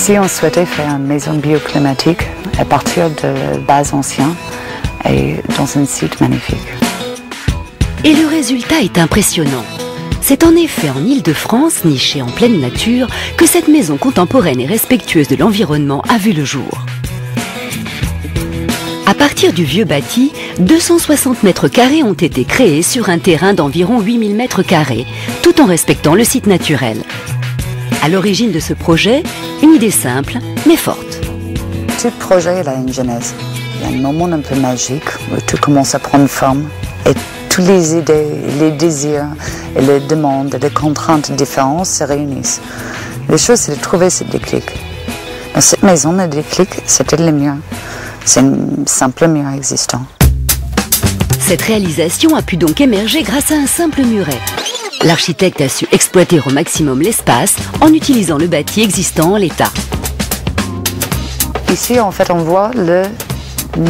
Ici, on souhaitait faire une maison bioclimatique à partir de bases anciennes et dans un site magnifique. Et le résultat est impressionnant. C'est en effet en Île-de-France, nichée en pleine nature, que cette maison contemporaine et respectueuse de l'environnement a vu le jour. À partir du vieux bâti, 260 mètres carrés ont été créés sur un terrain d'environ 8000 mètres carrés, tout en respectant le site naturel. À l'origine de ce projet, une idée simple, mais forte. Tout projet a une genèse. Il y a un moment un peu magique où tout commence à prendre forme et toutes les idées, les désirs, et les demandes et les contraintes différentes se réunissent. La chose, c'est de trouver ce déclic. Dans cette maison, le déclic, c'était le mur. C'est un simple mur existant. Cette réalisation a pu donc émerger grâce à un simple muret. L'architecte a su exploiter au maximum l'espace en utilisant le bâti existant en l'état. Ici, en fait, on voit le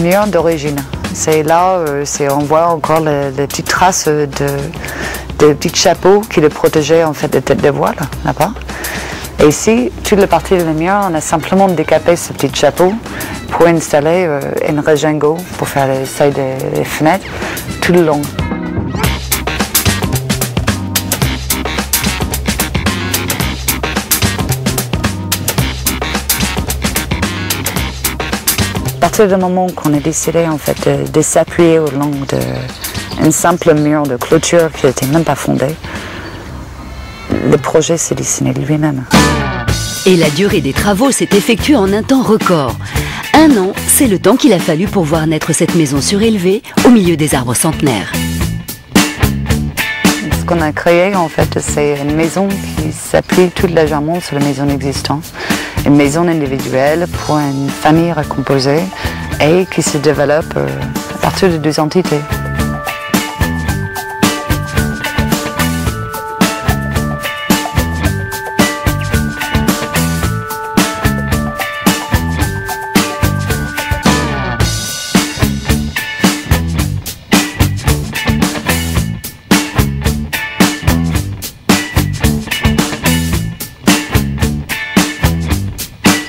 mur d'origine. C'est là, on voit encore les petites traces de petits chapeaux qui le protégeaient en fait de tête de voile, là-bas. Et ici, toute la partie de la mur, on a simplement décapé ce petit chapeau pour installer une regingo pour faire les seuils des fenêtres tout le long. À partir du moment qu'on a décidé en fait de s'appuyer au long d'un simple mur de clôture qui n'était même pas fondé, le projet s'est dessiné lui-même. Et la durée des travaux s'est effectuée en un temps record. 1 an, c'est le temps qu'il a fallu pour voir naître cette maison surélevée au milieu des arbres centenaires. Ce qu'on a créé en fait, c'est une maison qui s'appuie toute légèrement sur la maison existante. Une maison individuelle pour une famille recomposée et qui se développe à partir de 2 entités.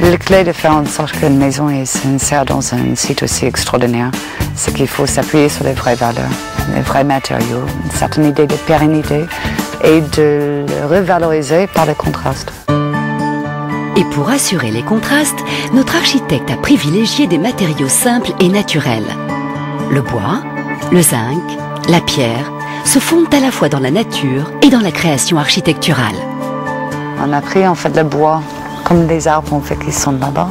La clé de faire en sorte qu'une maison s'insère dans un site aussi extraordinaire, c'est qu'il faut s'appuyer sur les vraies valeurs, les vrais matériaux, une certaine idée de pérennité et de le revaloriser par le contraste. Et pour assurer les contrastes, notre architecte a privilégié des matériaux simples et naturels. Le bois, le zinc, la pierre se fondent à la fois dans la nature et dans la création architecturale. On a pris en fait le bois comme des arbres en fait qui sont là-bas,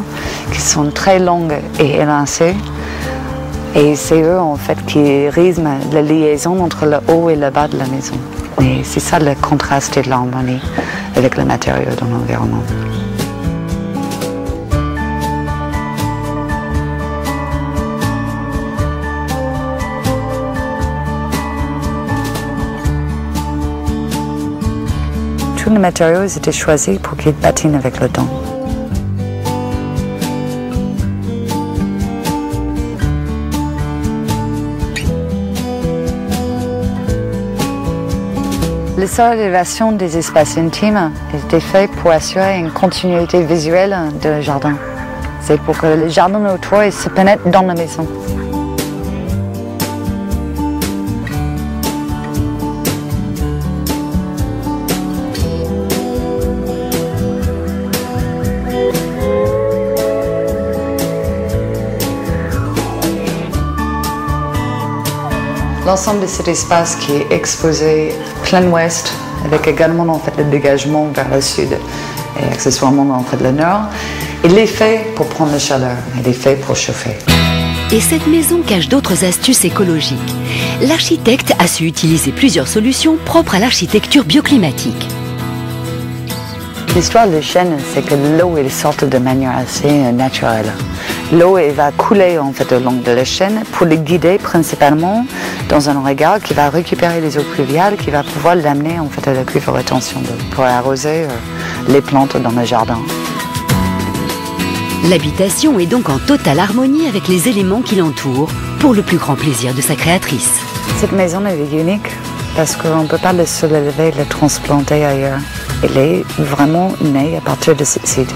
qui sont très longs et élancés. Et c'est eux en fait qui rythment la liaison entre le haut et le bas de la maison. Et c'est ça le contraste et l'harmonie avec les matériaux dans l'environnement. Tous les matériaux étaient choisis pour qu'ils patinent avec le temps. Le sol d'élévation des espaces intimes était fait pour assurer une continuité visuelle du jardin. C'est pour que le jardin autour se pénètre dans la maison. L'ensemble de cet espace qui est exposé plein ouest, avec également en fait, le dégagement vers le sud et accessoirement en fait, le nord, il est fait pour prendre la chaleur, il est fait pour chauffer. Et cette maison cache d'autres astuces écologiques. L'architecte a su utiliser plusieurs solutions propres à l'architecture bioclimatique. L'histoire de chêne, c'est que l'eau elle sort de manière assez naturelle. L'eau va couler en fait au long de la chaîne pour les guider principalement dans un regard qui va récupérer les eaux pluviales, qui va pouvoir l'amener en fait à la cuve de rétention d'eau pour arroser les plantes dans le jardin. L'habitation est donc en totale harmonie avec les éléments qui l'entourent, pour le plus grand plaisir de sa créatrice. Cette maison est unique parce qu'on ne peut pas le soulever et le transplanter ailleurs. Elle est vraiment née à partir de ce site.